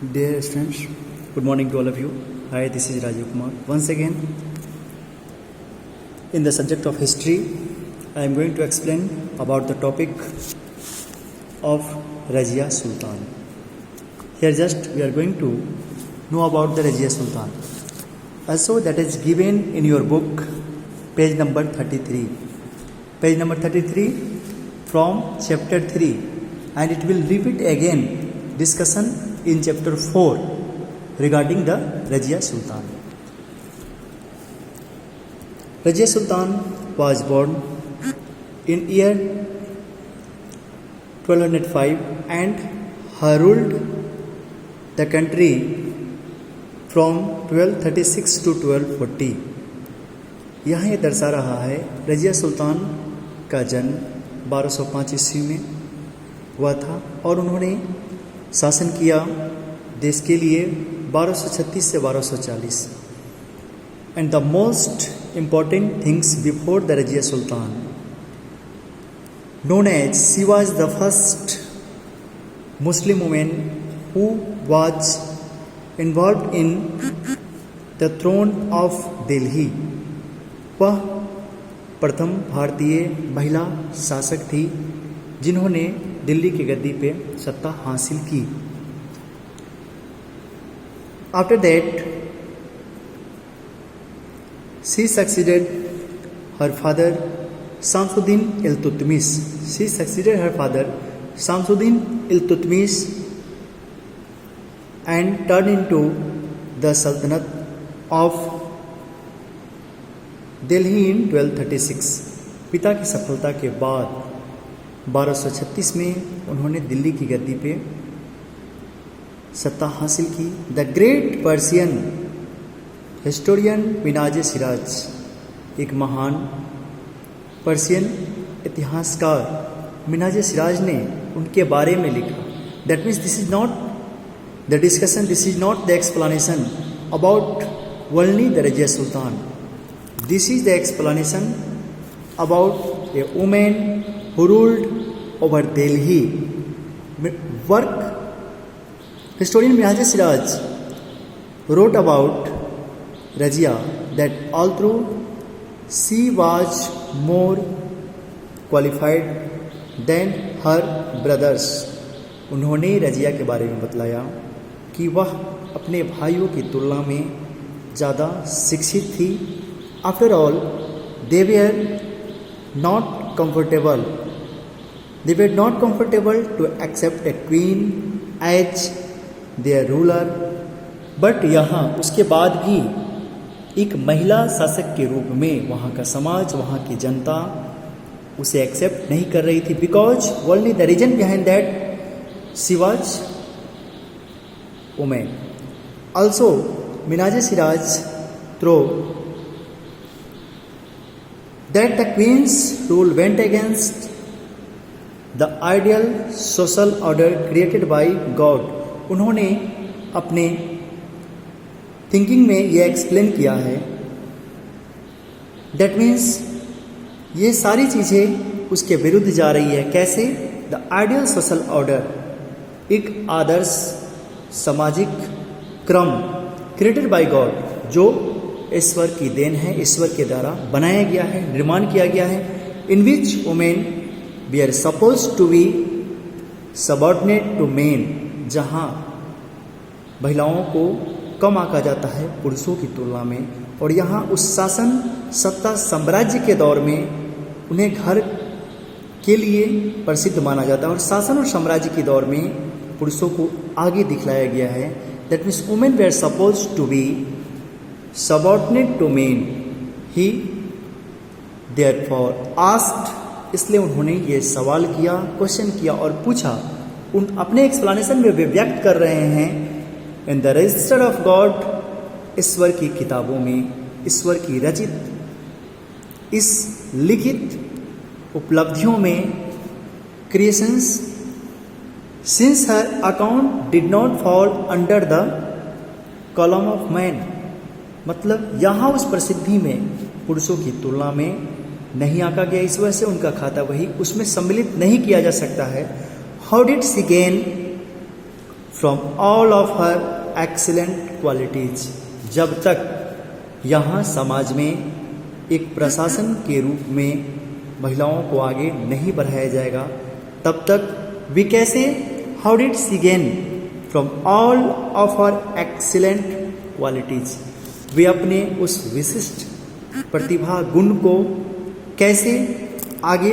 Dear students, good morning to all of you. Hi, this is Rajiv Kumar. Once again, in the subject of history, I am going to explain about the topic of Razia Sultan. Here just we are going to know about the Razia Sultan. Also that is given in your book, page number 33. Page number 33 from chapter 3, and it will repeat again discussion in chapter 4 regarding the Razia Sultan. Razia Sultan was born in year 1205 and her ruled the country from 1236 to 1240. यहाँ ये दर्शा रहा है रजिया सुल्तान का जन्म 1205 ईस्वी में हुआ था और उन्होंने शासन किया देश के लिए 1236 से 1240. And the most important things before the Razia Sultan known as she was the first Muslim woman who was involved in the throne of Delhi. वह प्रथम भारतीय महिला शासक थी जिन्होंने दिल्ली की गद्दी पे सत्ता हासिल की. After that, she succeeded her father Shamsuddin Iltutmish. She succeeded her father Shamsuddin Iltutmish and turned into the Sultanate of Delhi in 1236. पिता की सफलता के बाद 1236 में उन्होंने दिल्ली की गद्दी पे सत्ता हासिल की. The great Persian historian Minhaj Siraj, एक महान पर्शियन इतिहासकार मिनाज सिराज ने उनके बारे में लिखा. That means this is not the discussion, this is not the explanation about only the Razia Sultan. This is the explanation about A women who ruled over Delhi. Work historian Minhaj Siraj wrote about Razia that although she was more qualified than her brothers, उन्होंने रजिया के बारे में बतलाया कि वह अपने भाइयों की तुलना में ज़्यादा शिक्षित थी. After all they were not comfortable to accept a queen as their ruler. But यहाँ उसके बाद भी एक महिला शासक के रूप में वहाँ का समाज, वहाँ की जनता उसे एक्सेप्ट नहीं कर रही थी. Because only the reason behind that she was women. Also Minhaj Siraj through that the queen's rule went against the ideal social order created by God. उन्होंने अपने थिंकिंग में ये एक्सप्लेन किया है. दैट मीन्स ये सारी चीज़ें उसके विरुद्ध जा रही है. कैसे? द आइडियल सोशल ऑर्डर, एक आदर्श सामाजिक क्रम क्रिएटेड बाय गॉड, जो ईश्वर की देन है, ईश्वर के द्वारा बनाया गया है, निर्माण किया गया है. In which women we are suppose to be subordinate to men, जहाँ महिलाओं को कम आंका जाता है पुरुषों की तुलना में. और यहाँ उस शासन सत्ता साम्राज्य के दौर में उन्हें घर के लिए प्रसिद्ध माना जाता है और शासन और साम्राज्य के दौर में पुरुषों को आगे दिखलाया गया है. That means women we are suppose to be subordinate to men. He therefore asked, इसलिए उन्होंने ये सवाल किया, क्वेश्चन किया और पूछा. उन अपने एक्सप्लेनेशन में वे व्यक्त कर रहे हैं in the register of God, ईश्वर की किताबों में, ईश्वर की रचित इस लिखित उपलब्धियों में, creations, since her account did not fall under the column of man. मतलब यहाँ उस प्रसिद्धि में पुरुषों की तुलना में नहीं आंका गया, इस वजह से उनका खाता वही उसमें सम्मिलित नहीं किया जा सकता है. How did she gain from all of her excellent qualities. जब तक यहाँ समाज में एक प्रशासन के रूप में महिलाओं को आगे नहीं बढ़ाया जाएगा, तब तक वी कैसे how did she gain from all of her excellent qualities, वे अपने उस विशिष्ट प्रतिभा गुण को कैसे आगे